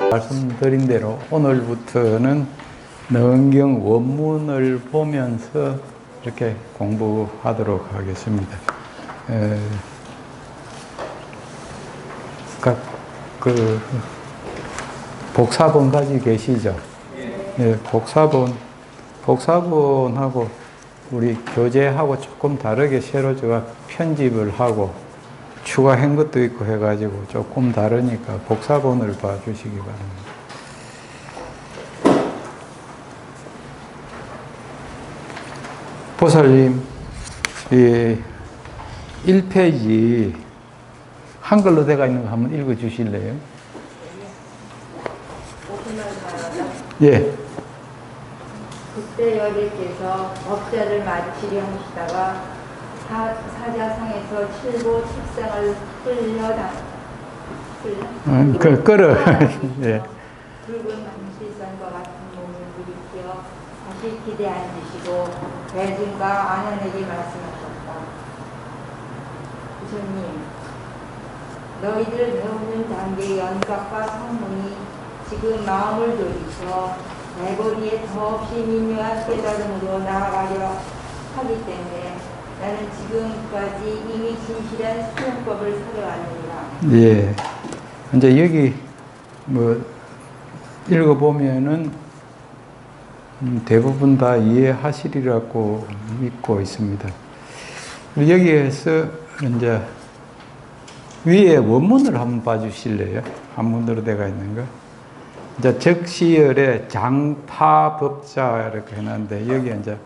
말씀드린 대로 오늘부터는 능경 원문을 보면서 이렇게 공부하도록 하겠습니다. 그 복사본 가지고 계시죠? 네, 복사본하고 우리 교재하고 조금 다르게 새로 제가 편집을 하고 추가한 것도 있고 해가지고 조금 다르니까 복사본을 봐주시기 바랍니다. 보살님, 이 1페이지 한글로 되어 있는 거 한번 읽어 주실래요? 예. 그때 여객께서 법자를 마치려 하시다가 사자상에서 칠보 책상을 끌어. 예. 붉은 남실선과 같은 몸을 들이켜 다시 기대 앉으시고 대중과 아내에게 말씀하셨다. 부처님, 너희들 배우는 단계의 연각과 성문이 지금 마음을 돌이켜 내버리에 더없이 미묘한 깨달음으로 나아가려 하기 때문에 나는 지금까지 이미 진실한 수용법을 설해왔느니라. 예. 이제 여기 뭐 읽어보면은 대부분 다 이해하시리라고 믿고 있습니다. 여기에서 이제 위에 원문을 한번 봐주실래요? 한문으로 되어 있는 거. 이제 적시열에 장파법자 이렇게 해놨는데 여기 이제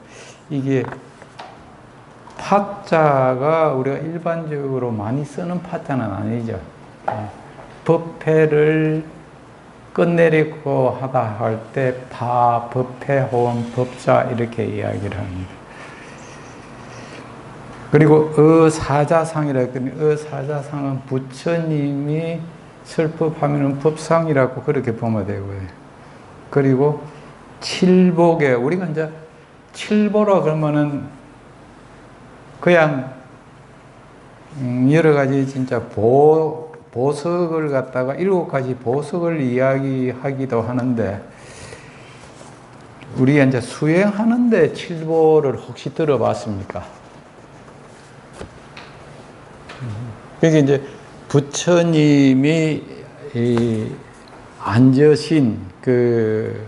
이게 파자가 우리가 일반적으로 많이 쓰는 파자는 아니죠. 법회를 끝내리고 하다 할 때 법회, 호원, 법자 이렇게 이야기를 합니다. 그리고 어사자상이라 했더니 어사자상은 부처님이 설법하면 법상이라고 그렇게 보면 되고요. 그리고 칠복에 우리가 이제 칠보라 그러면은 그냥 여러 가지 진짜 보석을 갖다가 7가지 보석을 이야기하기도 하는데 우리가 이제 수행하는데 칠보를 혹시 들어봤습니까? 그게 이제 부처님이 앉으신 그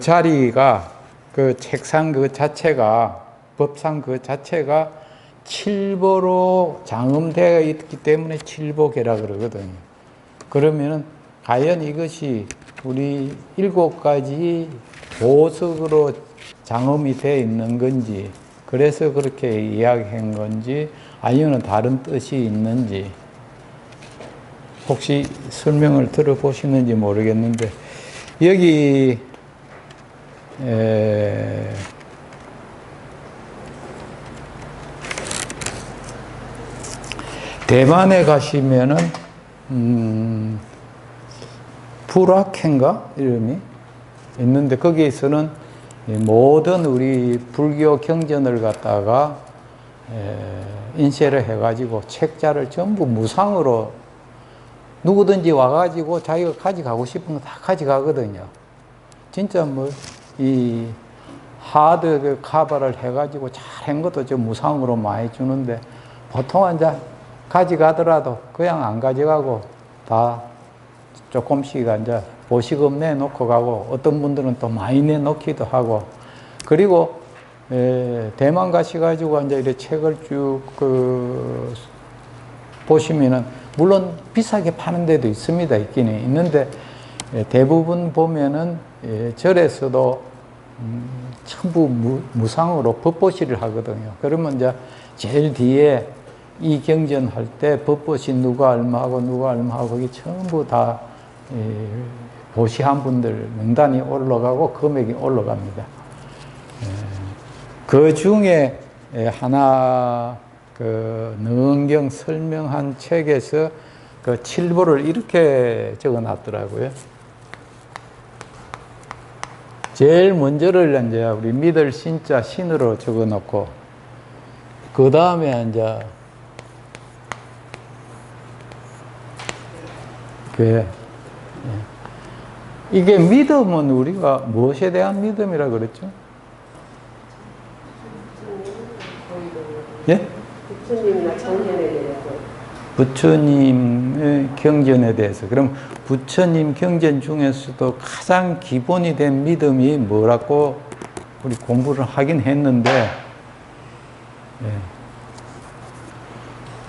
자리가 그 책상 그 자체가 법상 그 자체가 칠보로 장음되어 있기 때문에 칠보계라 그러거든요. 그러면은 과연 이것이 우리 7가지 보석으로 장음이 되어 있는 건지, 그래서 그렇게 이야기한 건지, 아니면 다른 뜻이 있는지, 혹시 설명을 들어보시는지 모르겠는데, 여기, 대만에 가시면은, 불악행가? 이름이 있는데, 거기에서는 모든 우리 불교 경전을 갖다가 인쇄를 해가지고 책자를 전부 무상으로 누구든지 와가지고 자기가 가져가고 싶은 거 다 가져가거든요. 진짜 뭐, 이 하드 그 카바를 해가지고 잘한 것도 좀 무상으로 많이 주는데, 보통은 이제 가져가더라도 그냥 안 가져가고 다 조금씩 이제 보시금 내놓고 가고, 어떤 분들은 또 많이 내놓기도 하고, 그리고 대만 가셔가지고 이제 이렇게 책을 쭉 보시면은 물론 비싸게 파는 데도 있습니다. 있기는 있는데 대부분 보면은 절에서도 전부 무상으로 법보시를 하거든요. 그러면 이제 제일 뒤에 이 경전 할 때 법보시 누가 얼마하고 누가 얼마하고 거기 전부 다 보시한 분들 명단이 올라가고 금액이 올라갑니다. 그 중에 하나 그 능경 설명한 책에서 그 칠보를 이렇게 적어 놨더라고요. 제일 먼저를 이제 우리 믿을 신자 신으로 적어 놓고, 그 다음에 이제 이게 믿음은 우리가 무엇에 대한 믿음이라 그랬죠? 예? 부처님이나 정년에 대해서. 부처님의 경전에 대해서. 그럼 부처님 경전 중에서도 가장 기본이 된 믿음이 뭐라고 우리 공부를 하긴 했는데, 예.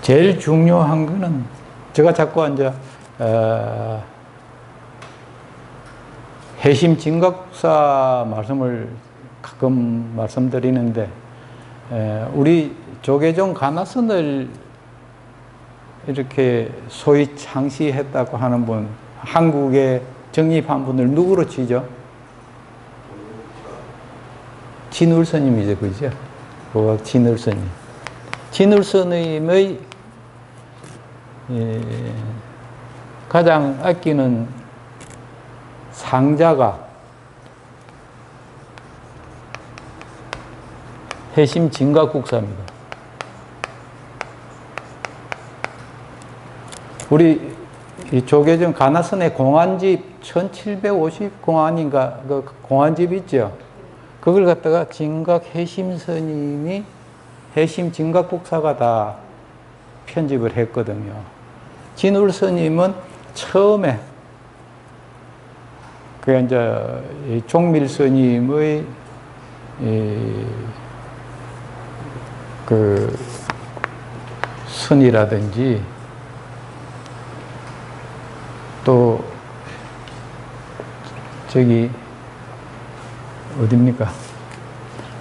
제일 중요한 거는 제가 자꾸 이제 해심 진각국사 말씀을 가끔 말씀드리는데, 우리 조계종 가나선을 이렇게 소위 창시했다고 하는 분, 한국에 정립한 분을 누구로 치죠? 진울스님이죠, 그죠? 고각 진울스님. 진울스님의 가장 아끼는 상자가 해심 진각국사입니다. 우리 이 조계종 가나선의 공안집 1750 공안인가 그 공안집 있죠. 그걸 갖다가 진각 해심 스님이 해심 진각국사가 다 편집을 했거든요. 진울 스님은 처음에 그 이제 종밀 스님의 그 순이라든지 또 저기 어딥니까?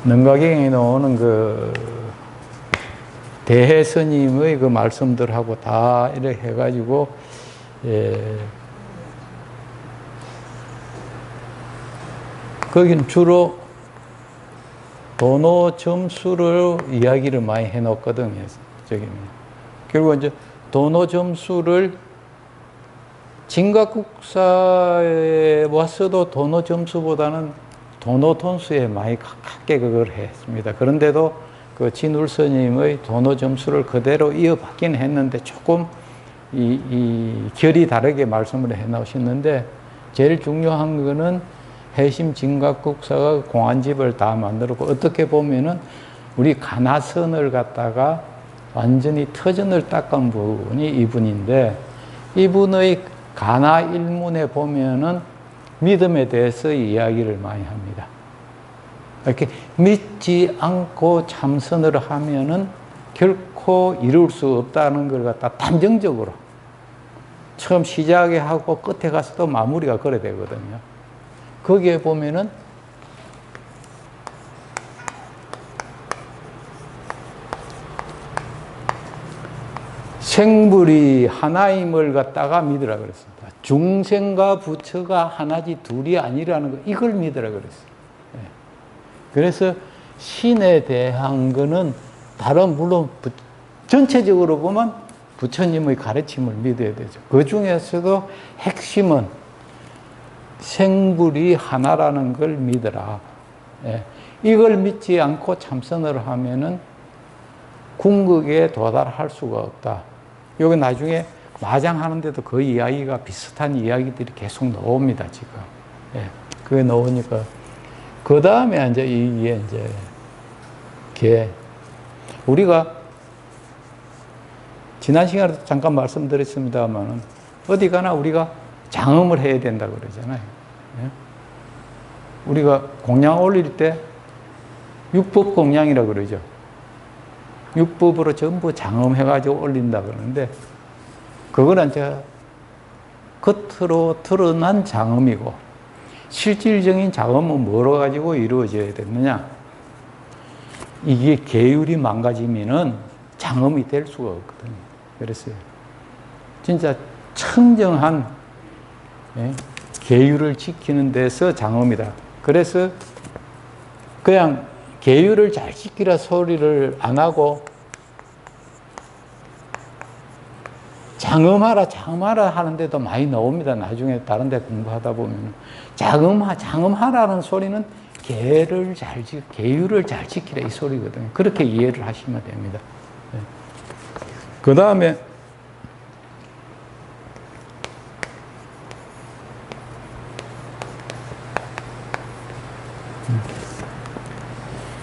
능가경에 나오는 그 대해 스님의 그 말씀들하고 다 이렇게 해가지고 거기는 주로 도노 점수를 이야기를 많이 해놓거든요. 저기는 결국 이제 도노 점수를 진각국사에 왔어도 도노 점수보다는 도노 톤수에 많이 가깝게 그걸 했습니다. 그런데도 그 진울 스님의 도노 점수를 그대로 이어받긴 했는데 조금 이 결이 다르게 말씀을 해 나오셨는데, 제일 중요한 거는 해심 진각국사가 공안집을 다 만들었고, 어떻게 보면은 우리 가나선을 갖다가 완전히 터전을 닦은 분이 이분인데, 이분의 가나 일문에 보면은 믿음에 대해서 이야기를 많이 합니다. 이렇게 믿지 않고 참선을 하면은 결코 이룰 수 없다는 걸 갖다 단정적으로 처음 시작에 하고 끝에 가서도 마무리가 그래 되거든요. 거기에 보면은 생불이 하나임을 갖다가 믿으라 그랬습니다. 중생과 부처가 하나지 둘이 아니라는 거, 이걸 믿으라 그랬어요. 그래서 신에 대한 거는 다른, 물론 전체적으로 보면 부처님의 가르침을 믿어야 되죠. 그 중에서도 핵심은 생불이 하나라는 걸 믿어라. 이걸 믿지 않고 참선을 하면은 궁극에 도달할 수가 없다. 여기 나중에 마장하는데도 그 이야기가 비슷한 이야기들이 계속 나옵니다, 지금. 그게 나오니까. 그 다음에 이제 이게 이제 우리가 지난 시간에도 잠깐 말씀드렸습니다만, 어디 가나 우리가 장엄을 해야 된다고 그러잖아요. 우리가 공양 올릴 때 육법 공양이라고 그러죠. 육법으로 전부 장엄해가지고 올린다 그러는데, 그거는 이제 겉으로 드러난 장엄이고, 실질적인 장엄은 뭐로 가지고 이루어져야 되느냐? 이게 계율이 망가지면은 장엄이 될 수가 없거든요. 그랬어요. 진짜 청정한 계율을 지키는 데서 장엄이다. 그래서 그냥 계율을 잘 지키라 소리를 안 하고 장엄하라 장엄하라 하는데도 많이 나옵니다. 나중에 다른 데 공부하다 보면 장엄하라는 소리는 계율을 잘 지키라 이 소리거든요. 그렇게 이해를 하시면 됩니다. 그 다음에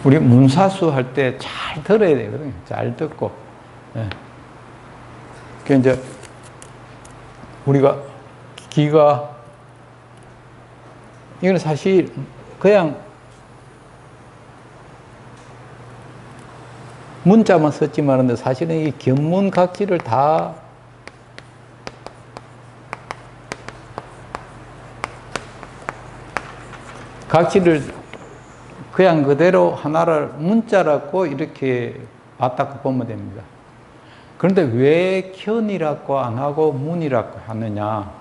우리 문사수 할 때 잘 들어야 되거든요. 잘 듣고. 예. 그 이제 우리가 기가 이건 사실 그냥 문자만 썼지만 사실은 이 견문각지를 다 각지를 그냥 그대로 하나를 문자라고 이렇게 맞닿고 보면 됩니다. 그런데 왜 견이라고 안 하고 문이라고 하느냐?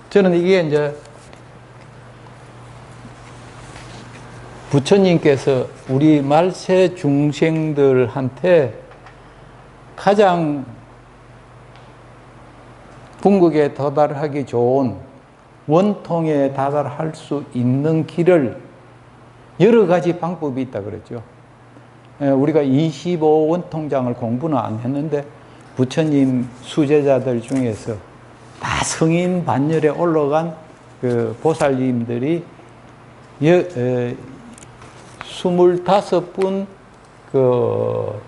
저는 이게 이제 부처님께서 우리 말세 중생들한테 가장 궁극에 도달하기 좋은 원통에 다달할 수 있는 길을 여러 가지 방법이 있다 그랬죠. 우리가 25원통장을 공부는 안 했는데 부처님 수제자들 중에서 다 성인 반열에 올라간 그 보살님들이 25분 그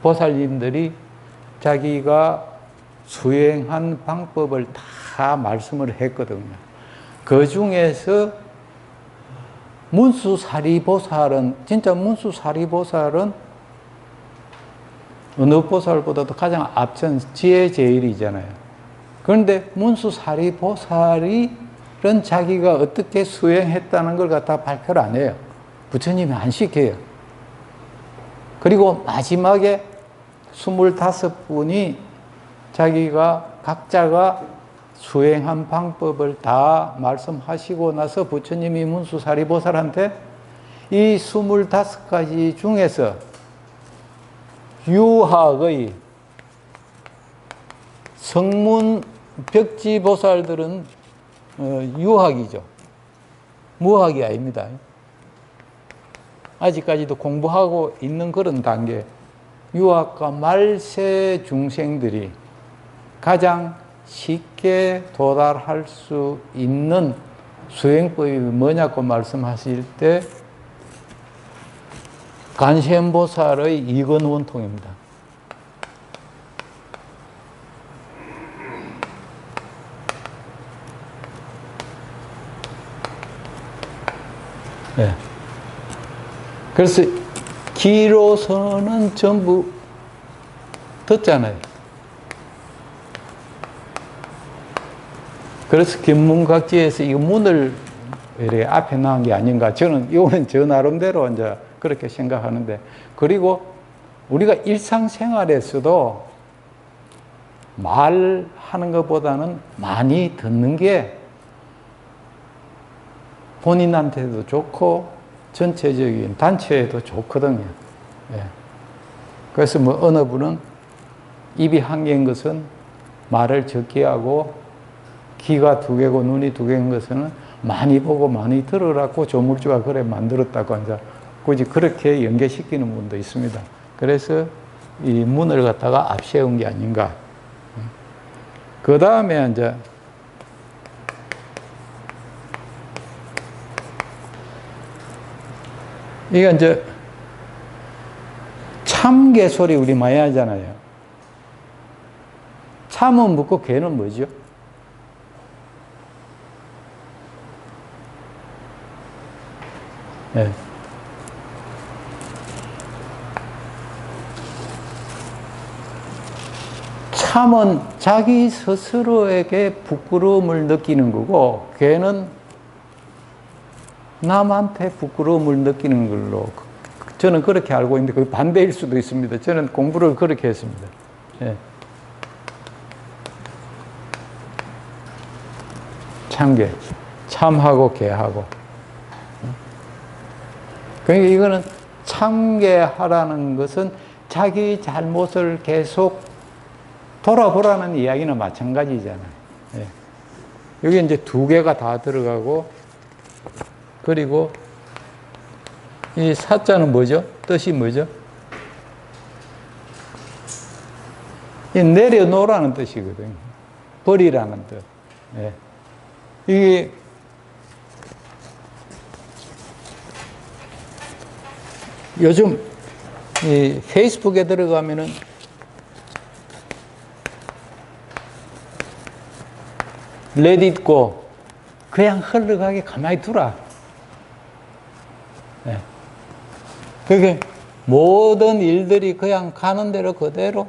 보살님들이 자기가 수행한 방법을 다 말씀을 했거든요. 그 중에서 문수사리보살은, 진짜 문수사리보살은 어느 보살보다도 가장 앞선 지혜제일이잖아요. 그런데 문수사리보살은 자기가 어떻게 수행했다는 걸 갖다 발표를 안 해요. 부처님이 안 시켜요. 그리고 마지막에 25분이 자기가 각자가 수행한 방법을 다 말씀하시고 나서 부처님이 문수사리보살한테 이 25가지 중에서 유학의 성문 벽지보살들은 유학이죠. 무학이 아닙니다. 아직까지도 공부하고 있는 그런 단계. 유학과 말세 중생들이 가장 쉽게 도달할 수 있는 수행법이 뭐냐고 말씀하실 때 간센보살의 이건원통입니다. 네. 그래서 기로서는 전부 듣잖아요. 그래서 견문각지에서 이 문을 이렇게 앞에 나온 게 아닌가. 저는 이거는 저 나름대로 이제 그렇게 생각하는데, 그리고 우리가 일상생활에서도 말하는 것보다는 많이 듣는 게 본인한테도 좋고 전체적인 단체에도 좋거든요. 예. 그래서 뭐 어느 분은 입이 한 개인 것은 말을 적게 하고 귀가 두 개고 눈이 두 개인 것은 많이 보고 많이 들으라고 조물주가 그래 만들었다고 이제 굳이 그렇게 연계시키는 분도 있습니다. 그래서 이 문을 갖다가 앞세운 게 아닌가. 그 다음에 이제 이게 이제 참개 소리 우리 많이 하잖아요. 참은 묻고 개는 뭐죠? 네. 참은 자기 스스로에게 부끄러움을 느끼는 거고, 개는 남한테 부끄러움을 느끼는 걸로 저는 그렇게 알고 있는데 그게 반대일 수도 있습니다. 저는 공부를 그렇게 했습니다. 예. 참개, 참하고 개하고. 그러니까 이거는 참개하라는 것은 자기 잘못을 계속 돌아보라는 이야기는 마찬가지잖아요. 예. 여기 이제 두 개가 다 들어가고, 그리고 이 사자는 뭐죠? 뜻이 뭐죠? 이 내려놓으라는 뜻이거든요. 버리라는 뜻. 예. 이게 요즘 이 페이스북에 들어가면은 let it go. 그냥 흘러가게 가만히 두라. 네. 그게 모든 일들이 그냥 가는 대로 그대로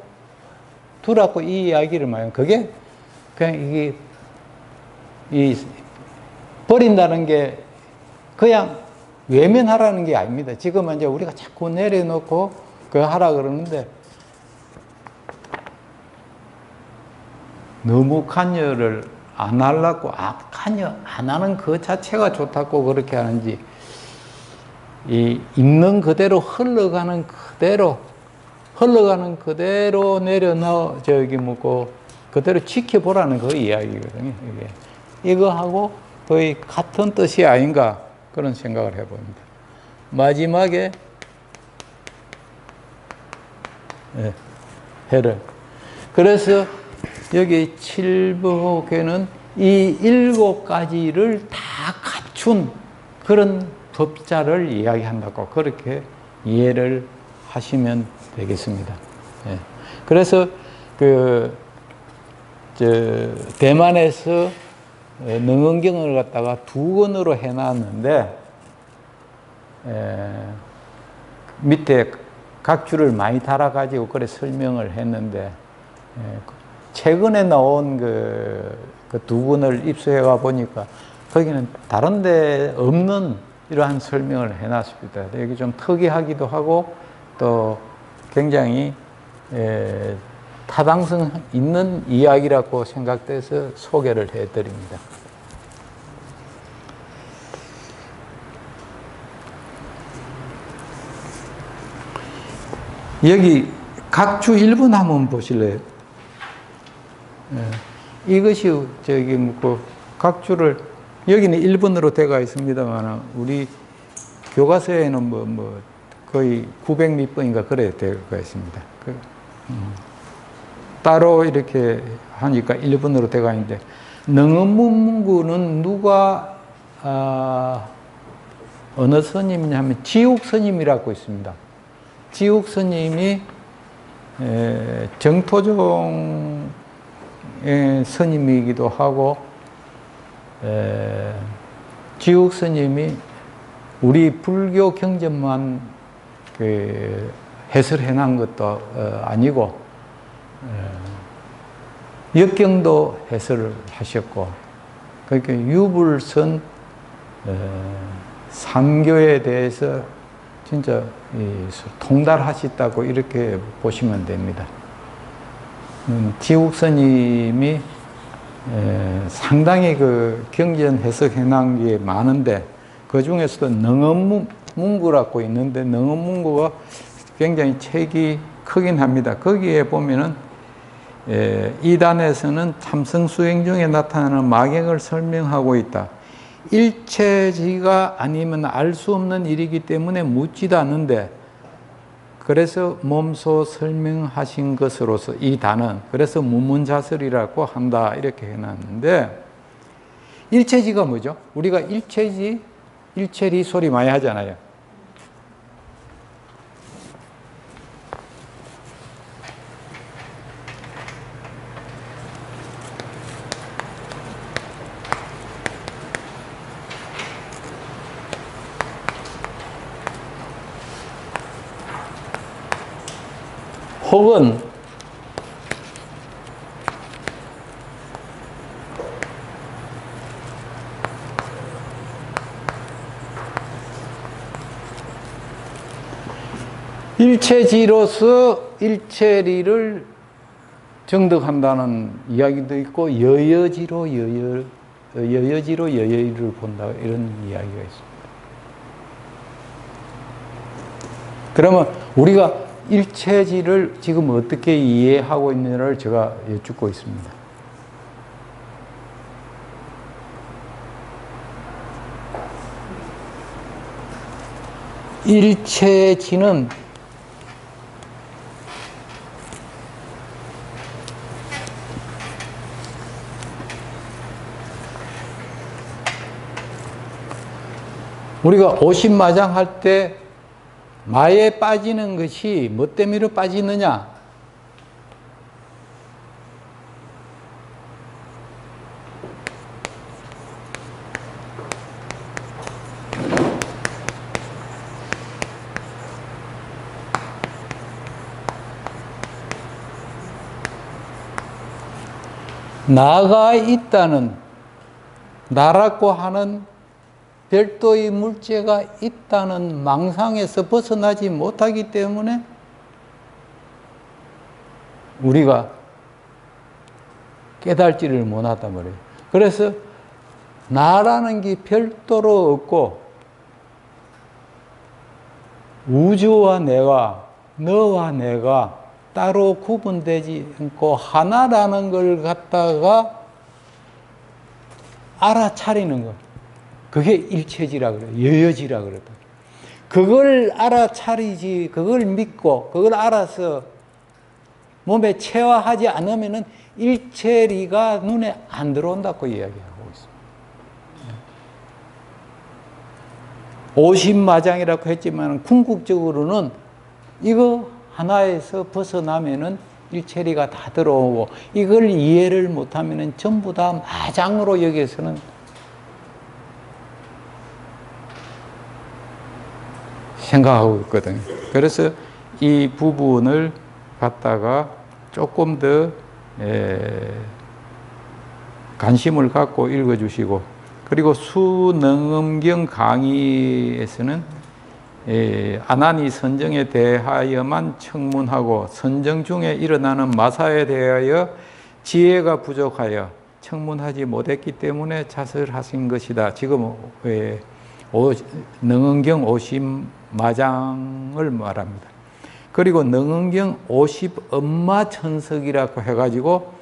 두라고 이 이야기를 말해요. 그게 그냥 버린다는 게 그냥 외면하라는 게 아닙니다. 지금은 이제 우리가 자꾸 내려놓고 그거 하라 그러는데 너무 관여를 안 하려고, 관여 안 하는 그 자체가 좋다고 그렇게 하는지, 있는 그대로 흘러가는 그대로 내려놔, 그대로 지켜보라는 그 이야기거든요. 이거하고 거의 같은 뜻이 아닌가, 그런 생각을 해봅니다. 마지막에, 해를. 그래서 여기 7부에는 이 7가지를 다 갖춘 그런 법자를 이야기한다고 그렇게 이해를 하시면 되겠습니다. 그래서 대만에서 능언경을 갖다가 2권으로 해놨는데 밑에 각주를 많이 달아가지고 그래 설명을 했는데 최근에 나온 그 2권을 입수해가 보니까 거기는 다른 데 없는 이러한 설명을 해놨습니다. 여기 좀 특이하기도 하고 또 굉장히 타당성 있는 이야기라고 생각돼서 소개를 해드립니다. 여기 각주 1번 한번 보실래요? 이것이 각주를 여기는 1번으로 되어 있습니다만 우리 교과서에는 거의 900몇 번인가 그래 되어 있습니다. 따로 이렇게 하니까 1번으로 되어 있는데 능언문구는 누가 어느 스님이냐 하면 지옥 스님이라고 있습니다. 지옥 스님이 정토종 스님이기도 하고 지옥 스님이 우리 불교 경전만 해설해 놓은 것도 아니고 역경도 해설을 하셨고 그러니까 유불선 삼교에 대해서 진짜 통달하셨다고 이렇게 보시면 됩니다. 지옥 스님이 상당히 그 경전 해석해 놓은 게 많은데 그 중에서도 능언문구라고 있는데 능언문구가 굉장히 책이 크긴 합니다. 거기에 보면은 이단에서는 참성수행 중에 나타나는 막역을 설명하고 있다. 일체지가 아니면 알 수 없는 일이기 때문에 묻지도 않는데 그래서 몸소 설명하신 것으로서 이 단은 그래서 무문자설이라고 한다 이렇게 해놨는데 일체지가 뭐죠? 우리가 일체지, 일체리 소리 많이 하잖아요. 혹은 일체지로서 일체리를 정득한다는 이야기도 있고 여여지로 여여리를 본다 이런 이야기가 있습니다. 그러면 우리가 일체지를 지금 어떻게 이해하고 있느냐를 제가 여쭙고 있습니다. 일체지는 우리가 오십마장 할 때 마에 빠지는 것이 뭐 때문에 빠지느냐? 나가 있다는, 나라고 하는 별도의 물체가 있다는 망상에서 벗어나지 못하기 때문에 우리가 깨달지를 못하단 말이에요. 그래서 나라는 게 별도로 없고 우주와 내가, 너와 내가 따로 구분되지 않고 하나라는 걸 갖다가 알아차리는 것. 그게 일체지라 그래요. 여여지라 그러다. 그걸 알아차리지, 그걸 믿고, 그걸 알아서 몸에 체화하지 않으면은 일체리가 눈에 안 들어온다고 이야기하고 있습니다. 오십마장이라고 했지만 궁극적으로는 이거 하나에서 벗어나면은 일체리가 다 들어오고, 이걸 이해를 못하면은 전부 다 마장으로 여기서는 생각하고 있거든요. 그래서 이 부분을 갖다가 조금 더 관심을 갖고 읽어주시고, 그리고 수능엄경 강의에서는 아나니 선정에 대하여만 청문하고 선정 중에 일어나는 마사에 대하여 지혜가 부족하여 청문하지 못했기 때문에 자설하신 것이다. 지금 능엄경 50마장을 말합니다. 그리고 능엄경 50엄마천석이라고 해가지고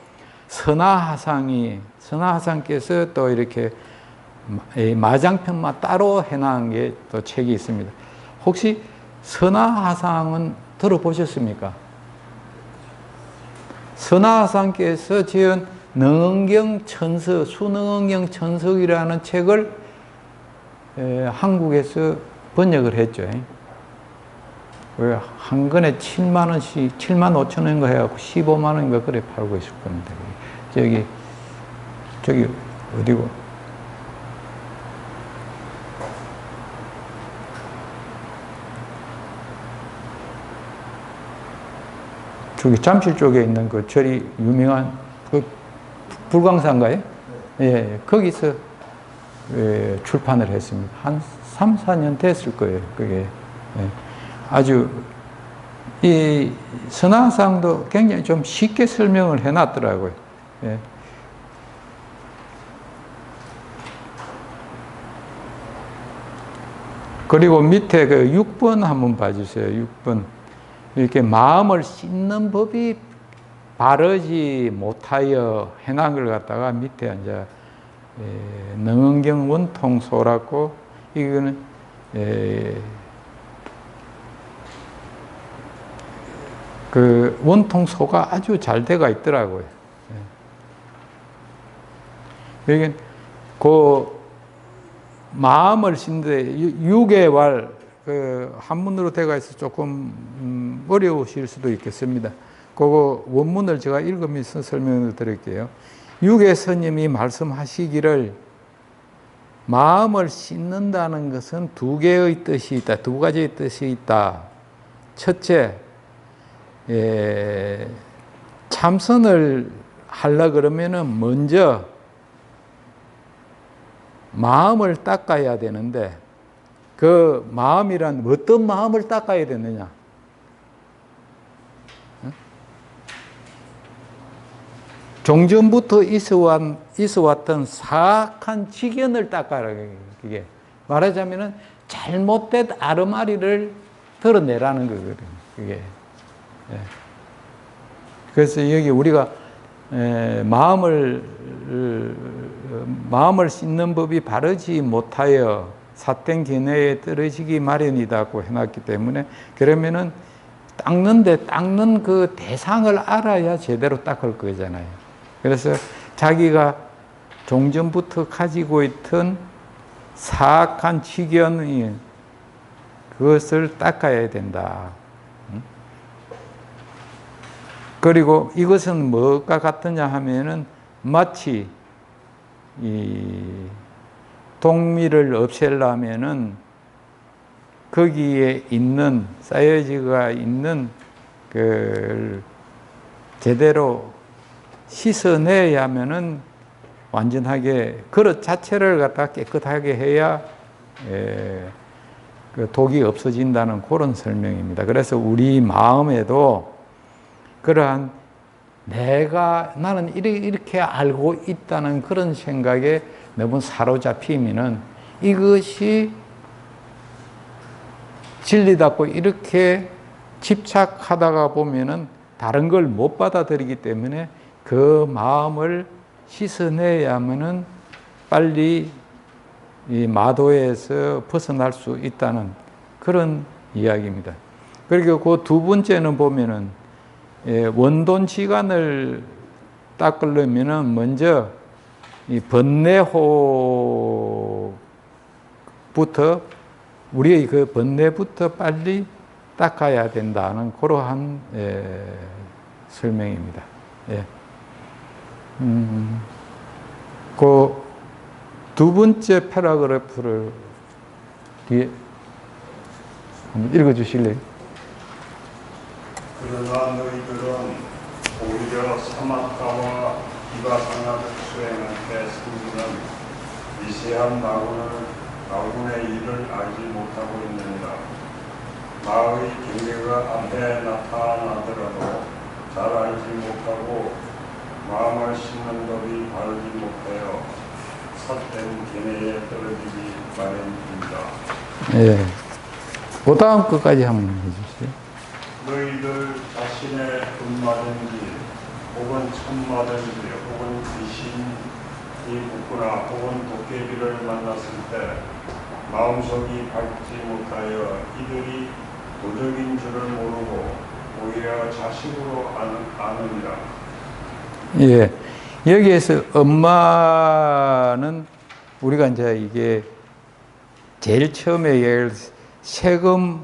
선하하상께서 또 이렇게 마장편만 따로 해놓은 게 또 책이 있습니다. 혹시 선하하상은 들어보셨습니까? 선하하상께서 지은 능엄경 천석, 수능엄경 천석이라는 책을 한국에서 번역을 했죠. 한 권에 7만 원씩, 7만 5천 원인가 해갖고 15만 원인가 그래 팔고 있을 겁니다. 저기, 어디고? 저기 잠실 쪽에 있는 그 절이 유명한 그 불광사인가요? 예, 거기서 출판을 했습니다. 한 3, 4년 됐을 거예요. 그게. 예. 아주 이 선하상도 굉장히 좀 쉽게 설명을 해놨더라고요. 예. 그리고 밑에 그 6번 한번 봐주세요. 6번. 이렇게 마음을 씻는 법이 바르지 못하여 해놓은 걸 갖다가 밑에 이제 능엄경 원통소라고, 이거는 그 원통소가 아주 잘 돼가 있더라고요. 여기 그 마음을 씻는데 6개월 그 한문으로 돼가 있어 조금 어려우실 수도 있겠습니다. 그거 원문을 제가 읽으면서 설명을 드릴게요. 육의 스님이 말씀하시기를 마음을 씻는다는 것은 두 개의 뜻이 있다. 두 가지의 뜻이 있다. 첫째, 참선을 하려 그러면은 먼저 마음을 닦아야 되는데, 그 마음이란 어떤 마음을 닦아야 되느냐? 종전부터 있어왔던 사악한 직연을 닦아라. 그게 말하자면은 잘못된 아르마리를 드러내라는 거거든요. 그게. 그래서 여기 우리가 마음을 씻는 법이 바르지 못하여 사땡 견해에 떨어지기 마련이다고 해놨기 때문에, 그러면은 닦는 그 대상을 알아야 제대로 닦을 거잖아요. 그래서 자기가 종전부터 가지고 있던 사악한 직연이 그것을 닦아야 된다. 그리고 이것은 뭐가 같으냐 하면은 마치 이 동미를 없애려면은 거기에 있는 쌓여지가 있는 그 제대로 씻어내야면은 완전하게 그릇 자체를 갖다 깨끗하게 해야 그 독이 없어진다는 그런 설명입니다. 그래서 우리 마음에도 그러한 나는 이렇게 알고 있다는 그런 생각에 너무 사로잡히면은 이것이 진리답고 이렇게 집착하다가 보면은 다른 걸 못 받아들이기 때문에 그 마음을 씻어내야면은 빨리 이 마도에서 벗어날 수 있다는 그런 이야기입니다. 그리고 그 두 번째는 보면은 원돈지간을 닦으려면은 먼저 이 번뇌호부터 우리의 그 번뇌부터 빨리 닦아야 된다는 그러한 설명입니다. 예. 그 두 번째 패러그래프를 뒤에 한번 읽어 주실래요? 그러나 너희들은 오히려 사마카와 비바사나를 수행할 때 생기는 미세한 나군의 일을 알지 못하고 있느니라. 마의 경계가 앞에 나타나더라도 잘 알지 못하고 마음을 씻는 법이 바르지 못하여 삿된 계내에 떨어지기 마련입니다. 예. 그 다음 끝까지 한번 해주세요. 너희들 자신의 분마든지 혹은 천마든지 혹은 귀신이 붙거나 혹은 도깨비를 만났을 때 마음속이 밝지 못하여 이들이 도적인 줄을 모르고 오히려 자식으로 아느니라. 예. 여기에서 엄마는 우리가 이제 이게 제일 처음에 세금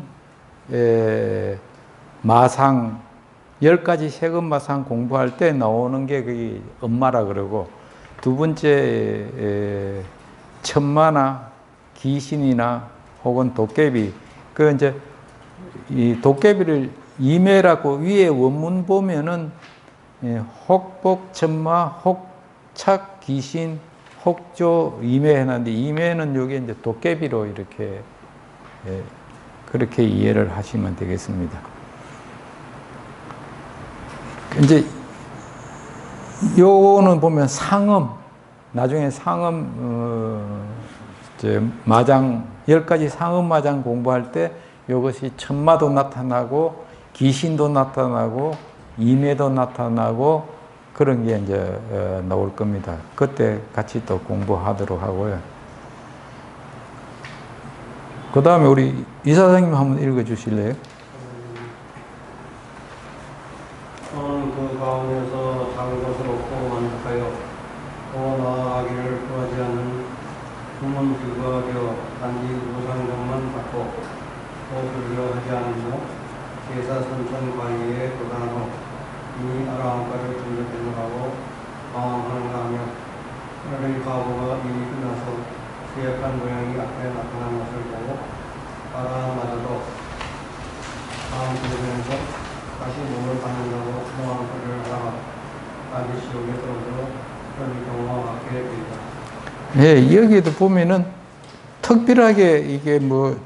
마상 10가지 세금 마상 공부할 때 나오는 게 그게 엄마라 그러고, 두 번째 천마나 귀신이나 혹은 도깨비, 그 이제 이 도깨비를 이매라고 위에 원문 보면은 혹복 천마 혹착 귀신 혹조 이매 해놨는데, 이매는 여기 이제 도깨비로 이렇게 그렇게 이해를 하시면 되겠습니다. 이제 요거는 보면 상음, 나중에 상음 이제 마장 10가지 상음 마장 공부할 때 이것이 천마도 나타나고 귀신도 나타나고 이매도 나타나고 그런 게 이제 나올 겁니다. 그때 같이 또 공부하도록 하고요. 그 다음에 우리 이사장님 한번 읽어 주실래요? 그 가운데서 작은 것을 얻고 만족하여 더 나아가기를 구하지 않는 hum은 불구하여 단지 우상정만 받고 더 불교하지 않으며 제사 선천 관리에 도단하고 이미 아라한가를 준비되느라고 방황하는가 하며 그러니 과거가 이미 끝나서 쇠약한 모양이 앞에 나타난 것을 보고 아라한마저도 다음 세상에서 다시 몸을 받는다고 소망 소리를 하다가 다시 지옥에 떨어져 그런 경우와 같게 되리라. 예, 여기도 보면은 특별하게 이게 뭐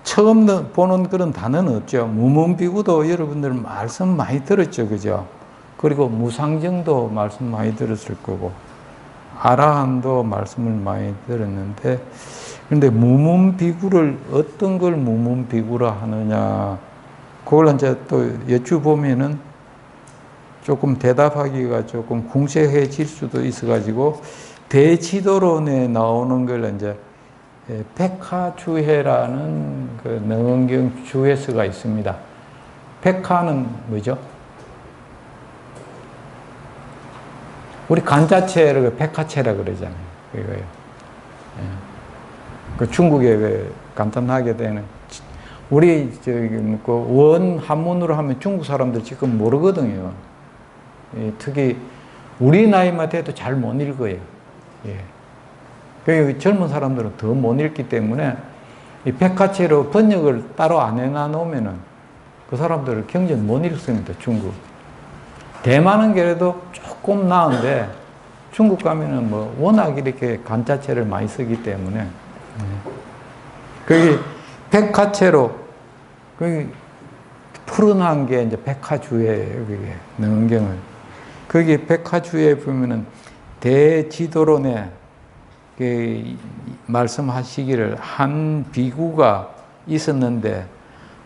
처음 보는 그런 단어는 없죠. 무문비구도 여러분들 말씀 많이 들었죠, 그죠? 그리고 무상정도 말씀 많이 들었을 거고, 아라한도 말씀을 많이 들었는데, 그런데 무문비구를 어떤 걸 무문비구라 하느냐, 그걸 이제 또 여쭈보면은 조금 대답하기가 조금 궁색해질 수도 있어가지고, 대지도론에 나오는 걸 이제 백화주해라는 그 능언경 주해서가 있습니다. 백화는 뭐죠? 우리 간자체를 백화체라 그러잖아요. 이거요. 그 중국에 왜 간단하게 되는 우리 저기 원 한문으로 하면 중국 사람들 지금 모르거든요. 예, 특히 우리 나이만 돼도 잘 못 읽어요. 예. 그 젊은 사람들은 더 못 읽기 때문에 이 백화체로 번역을 따로 안 해놔놓으면은 그 사람들을 경전 못 읽습니다. 중국. 대만은 그래도 조금 나은데 중국 가면은 뭐 워낙 이렇게 간자체를 많이 쓰기 때문에 거기 백화체로 거기 푸른한 게 이제 백화주에 여기에 능경을 거기 백화주에 보면은 대지도론에 그 말씀하시기를 한 비구가 있었는데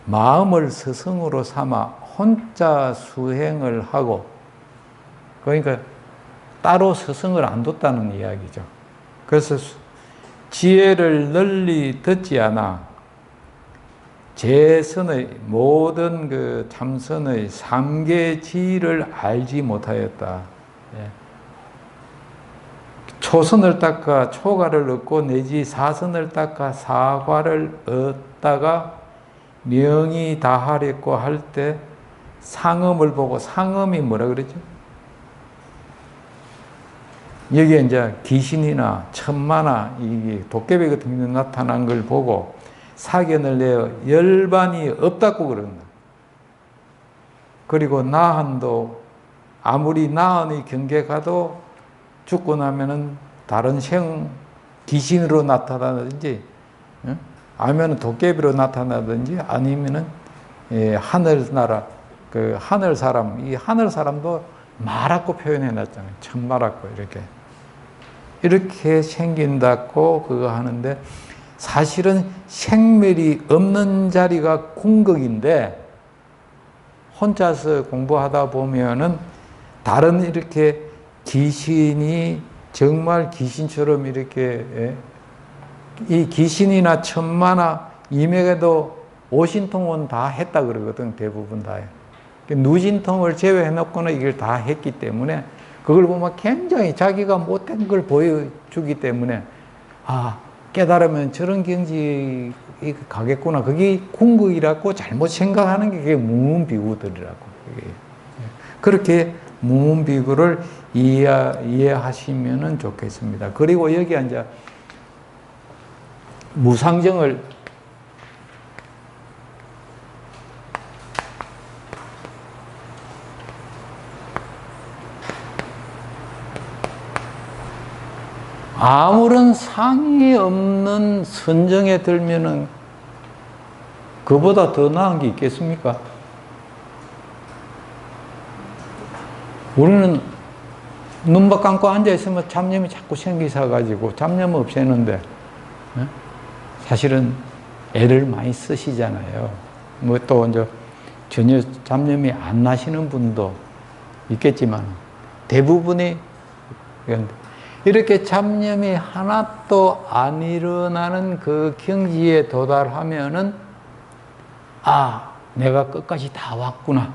마음을 스승으로 삼아 혼자 수행을 하고 그러니까 따로 스승을 안 뒀다는 이야기죠. 그래서 지혜를 널리 듣지 않아 제선의 모든 그 참선의 삼계지를 알지 못하였다. 예. 초선을 닦아 초가를 얻고 내지 사선을 닦아 사과를 얻다가 명이 다하랬고 할 때 상음을 보고 상음이 뭐라 그러죠? 여기에 이제 귀신이나 천마나 이 도깨비 같은 게 나타난 걸 보고 사견을 내어 열반이 없다고 그런다. 그리고 나한도 아무리 나한의 경계 가도 죽고 나면은 다른 귀신으로 나타나든지, 아니면 도깨비로 나타나든지, 아니면은 하늘나라, 그 하늘 사람, 이 하늘 사람도 마라고 표현해 놨잖아요. 천마라고 이렇게 생긴다고 그거 하는데 사실은 생멸이 없는 자리가 궁극인데 혼자서 공부하다 보면은 다른 이렇게 귀신이 정말 귀신처럼 이렇게 이 귀신이나 천마나 이맥에도 오신통은 다 했다 그러거든. 대부분 다. 누진통을 제외해 놓고는 이걸 다 했기 때문에 그걸 보면 굉장히 자기가 못한 걸 보여주기 때문에 아 깨달으면 저런 경지에 가겠구나. 그게 궁극이라고 잘못 생각하는 게 그게 무문비구들이라고. 그렇게 무문비구를 이해하시면 좋겠습니다. 그리고 여기 이제 무상정을 아무런 상이 없는 선정에 들면은 그보다 더 나은 게 있겠습니까? 우리는 눈밖 감고 앉아있으면 잡념이 자꾸 생기셔가지고 잡념 없애는데 사실은 애를 많이 쓰시잖아요. 뭐 또 이제 전혀 잡념이 안 나시는 분도 있겠지만 대부분이 이렇게 잡념이 하나도 안 일어나는 그 경지에 도달하면은 아, 내가 끝까지 다 왔구나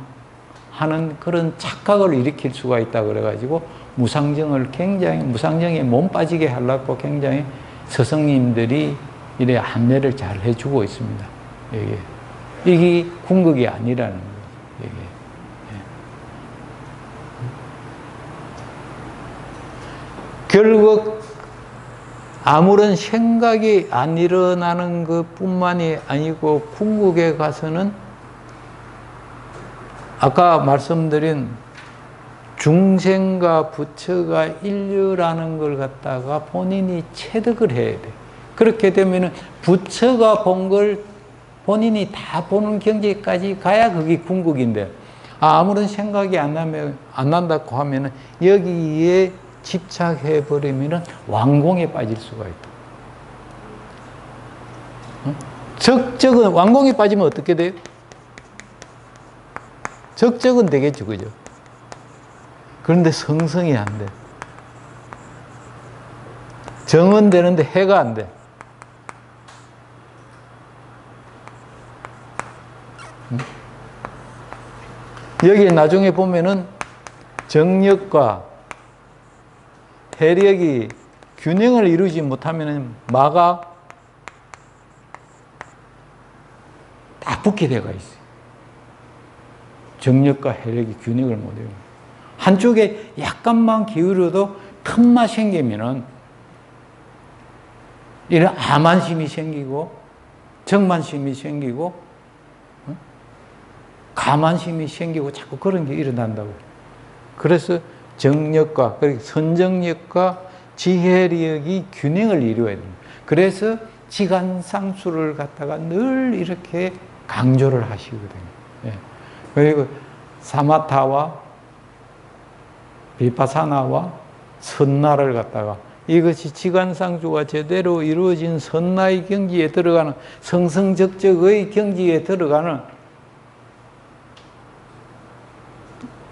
하는 그런 착각을 일으킬 수가 있다 그래가지고 무상정을 굉장히 무상정에 몸 빠지게 하려고 굉장히 스승님들이 이래 안내를 잘 해주고 있습니다. 이게 궁극이 아니라는 거예요. 결국 아무런 생각이 안 일어나는 것뿐만이 아니고 궁극에 가서는 아까 말씀드린 중생과 부처가 인류라는 걸 갖다가 본인이 체득을 해야 돼. 그렇게 되면은 부처가 본 걸 본인이 다 보는 경지까지 가야 그게 궁극인데 아무런 생각이 안 난다고 하면은 여기에 집착해 버리면은 완공에 빠질 수가 있다. 적적은 완공에 빠지면 어떻게 돼요? 적적은 되겠죠, 그죠? 그런데 성성이 안 돼. 정은 되는데 해가 안 돼. 여기 나중에 보면은 정력과 해력이 균형을 이루지 못하면 마가 딱 붙게 되어 있어요. 정력과 혈액이 균형을 못해요. 한쪽에 약간만 기울여도 틈만 생기면은 이런 암만심이 생기고 정만심이 생기고 가만심이 생기고 자꾸 그런 게 일어난다고. 그래서 정력과 선정력과 지혜력이 균형을 이루어야 됩니다. 그래서 지간상수를 갖다가 늘 이렇게 강조를 하시거든요. 예. 그리고 사마타와 비파사나와 선나를 갖다가 이것이 지간상수가 제대로 이루어진 선나의 경지에 들어가는 성성적적의 경지에 들어가는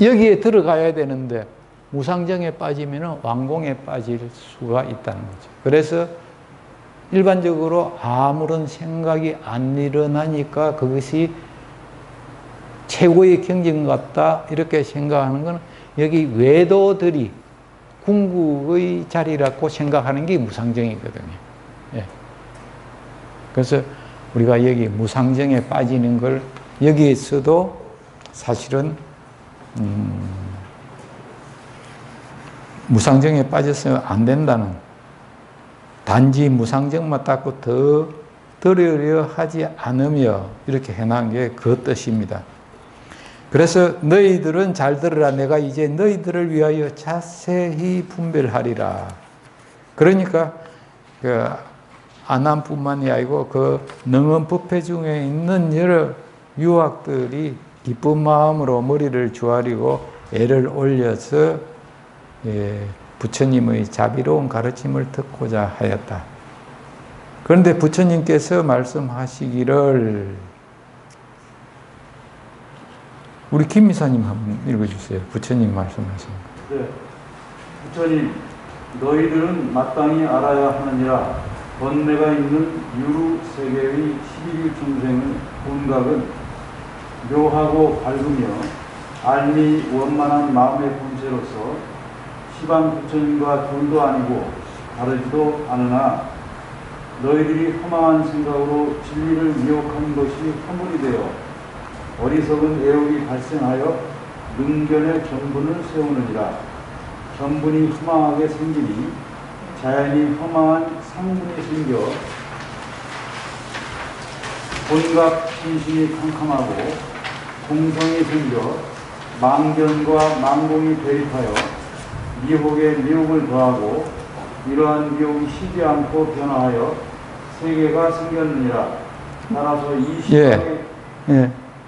여기에 들어가야 되는데 무상정에 빠지면 완공에 빠질 수가 있다는 거죠. 그래서 일반적으로 아무런 생각이 안 일어나니까 그것이 최고의 경진 같다 이렇게 생각하는 것은 여기 외도들이 궁극의 자리라고 생각하는 게 무상정이거든요. 예. 그래서 우리가 여기 무상정에 빠지는 걸 여기에서도 사실은 무상정에 빠졌으면 안 된다는, 단지 무상정만 닦고 더 들으려 하지 않으며 이렇게 해놓은 게 그 뜻입니다. 그래서 너희들은 잘 들으라. 내가 이제 너희들을 위하여 자세히 분별하리라. 그러니까 그 아난뿐만이 아니고 그 능언 법회 중에 있는 여러 유학들이 기쁜 마음으로 머리를 조아리고 애를 올려서 부처님의 자비로운 가르침을 듣고자 하였다. 그런데 부처님께서 말씀하시기를, 우리 김 이사님 한번 읽어주세요. 부처님 말씀하신 거. 네. 부처님, 너희들은 마땅히 알아야 하느니라. 번뇌가 있는 유루 세계의 11일 중생의 본각은 묘하고 밝으며 알미 원만한 마음의 본체로서 시방 부처님과 둘도 아니고 다르지도 않으나 너희들이 허망한 생각으로 진리를 미혹한 것이 허물이 되어 어리석은 애욕이 발생하여 능견의 견분을 세우느니라. 견분이 허망하게 생기니 자연히 허망한 상분이 생겨 본각 신심이 캄캄하고 공성이 생겨 망견과 망공이 대립하여 미혹에 미혹을 더하고 이러한 미혹이 쉬지 않고 변화하여 세계가 생겼느니라. 따라서 이 시방에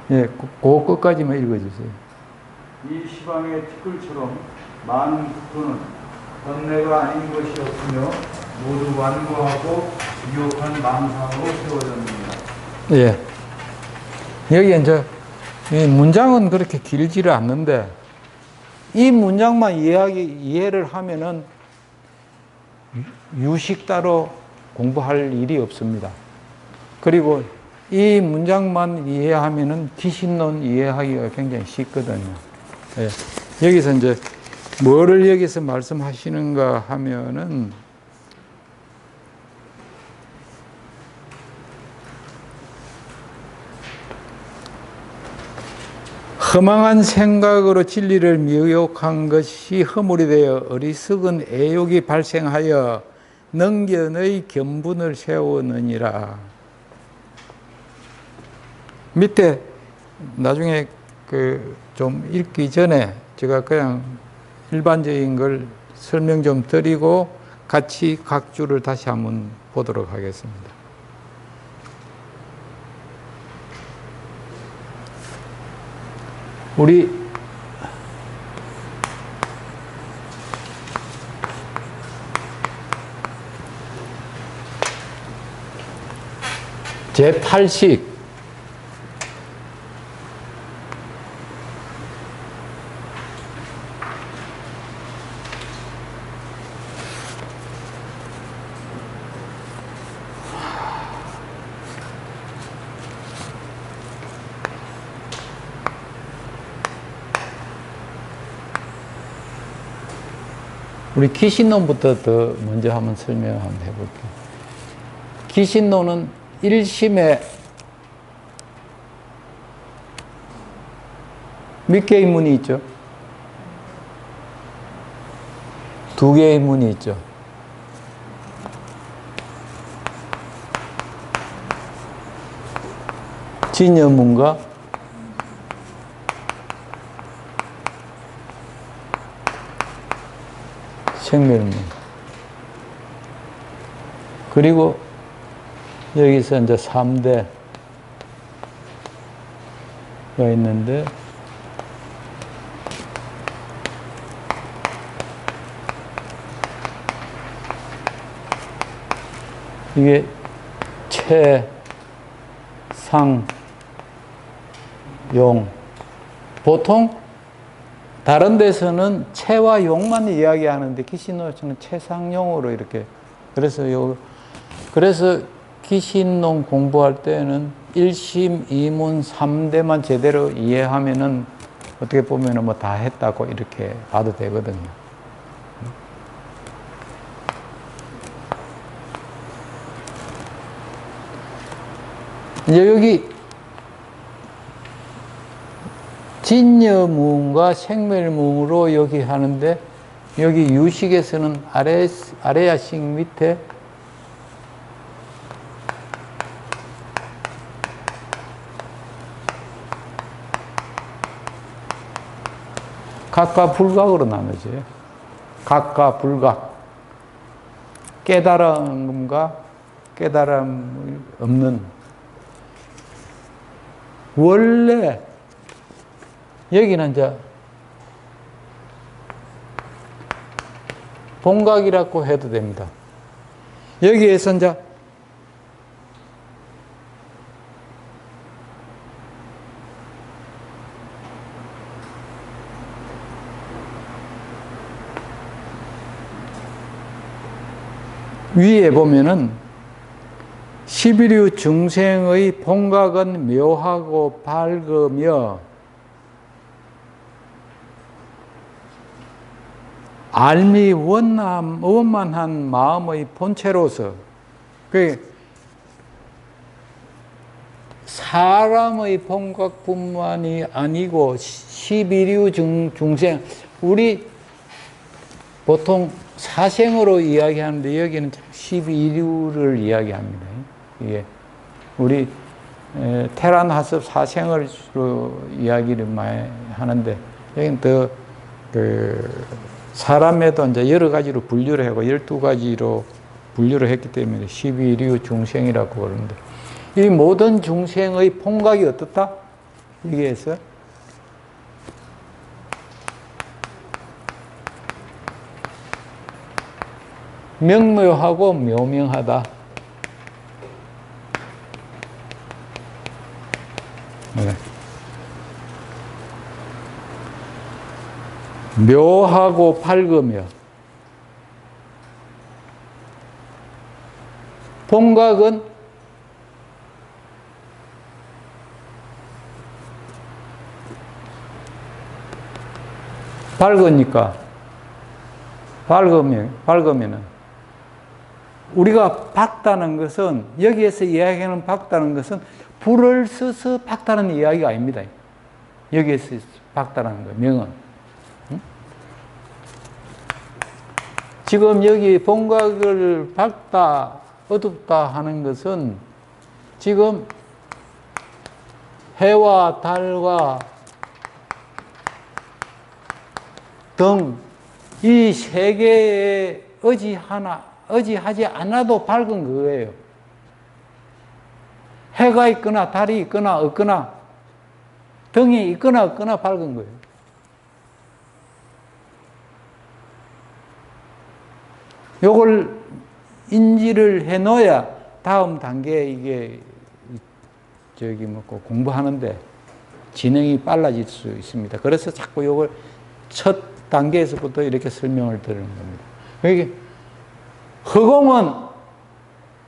그 끝까지만 읽어주세요. 이 시방의 티끌처럼 많은 국토는 번뇌가 아닌 것이 없으며 모두 완고하고 미혹한 망상으로 세워졌느니라. 예. 여기 이제 이 문장은 그렇게 길지를 않는데 이 문장만 이해를 하면은 유식 따로 공부할 일이 없습니다. 그리고 이 문장만 이해하면은 기신론 이해하기가 굉장히 쉽거든요. 예. 여기서 이제 뭐를 여기서 말씀하시는가 하면은 허망한 생각으로 진리를 미혹한 것이 허물이 되어 어리석은 애욕이 발생하여 능견의 견분을 세우느니라. 밑에 나중에 좀 읽기 전에 제가 그냥 일반적인 걸 설명 좀 드리고 같이 각 줄을 다시 한번 보도록 하겠습니다. 우리 제8식 우리 기신론부터 더 먼저 한번 설명 한번 해볼게요. 기신론은 1심에 몇 개의 문이 있죠? 두 개의 문이 있죠. 진여문과 생멸문. 그리고 여기서 이제 3대가 있는데, 이게 채, 상, 용. 보통 다른 데서는 채와 용만 이야기하는데 기신노천은 채상용으로 이렇게. 그래서 기신농 공부할 때는 1심, 2문, 3대만 제대로 이해하면은 어떻게 보면은 뭐 다 했다고 이렇게 봐도 되거든요. 이제 여기 진여문과 생멸문으로 여기 하는데, 여기 유식에서는 아래야식 밑에 각과 불각으로 나눠져요. 각과 불각. 깨달음과 깨달음 없는. 원래 여기는 이제 본각이라고 해도 됩니다. 여기에서 이제 위에 보면은 11류 중생의 본각은 묘하고 밝으며 알미 원만한 마음의 본체로서, 사람의 본각뿐만이 아니고 12류 중생, 우리 보통 사생으로 이야기하는데 여기는 12류를 이야기합니다. 이게 우리 테란하습 사생으로 이야기를 많이 하는데, 여기는 더 사람에도 이제 여러 가지로 분류를 하고 12가지로 분류를 했기 때문에 12류 중생이라고 그러는데, 이 모든 중생의 본각이 어떻다? 여기에서 명묘하고 묘명하다. 네. 묘하고 밝으며, 본각은 밝으니까, 밝으면은 우리가 밝다는 것은, 여기에서 이야기하는 밝다는 것은 불을 써서 밝다는 이야기가 아닙니다. 여기에서 밝다는 거, 명은. 지금 여기 본각을 밝다, 어둡다 하는 것은 지금 해와 달과 등 이 세 개에 의지하지 않아도 밝은 거예요. 해가 있거나 달이 있거나 없거나 등이 있거나 없거나 밝은 거예요. 요걸 인지를 해 놓아야 다음 단계에 이게 공부하는데 진행이 빨라질 수 있습니다. 그래서 자꾸 요걸 첫 단계에서부터 이렇게 설명을 드리는 겁니다. 여기 허공은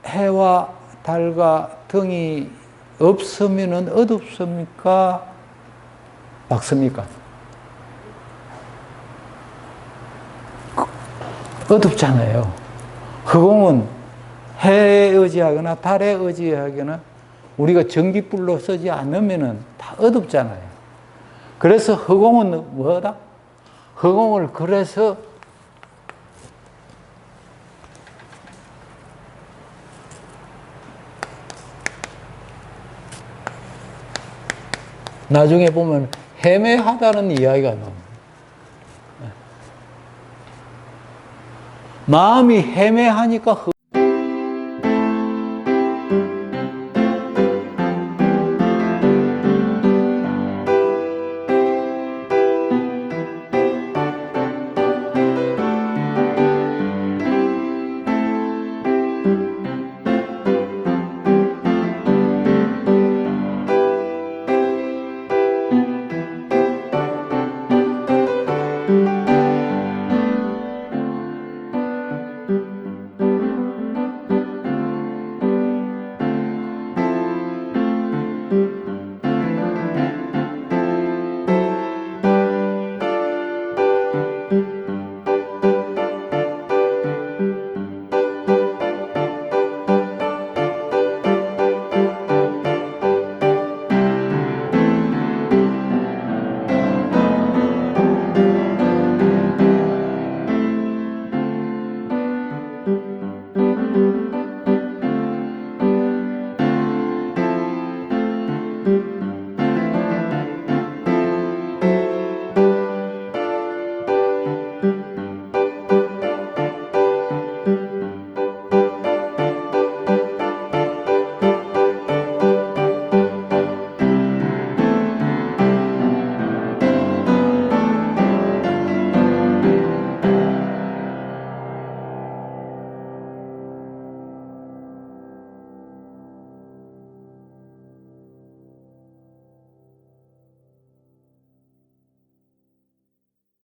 해와 달과 등이 없으면 어둡습니까? 밝습니까? 어둡잖아요. 허공은 해에 의지하거나 달에 의지하거나 우리가 전기불로 쓰지 않으면 다 어둡잖아요. 그래서 허공은 뭐다? 허공을 그래서 나중에 보면 헤매하다는 이야기가 나옵니다. 마음이 헤매하니까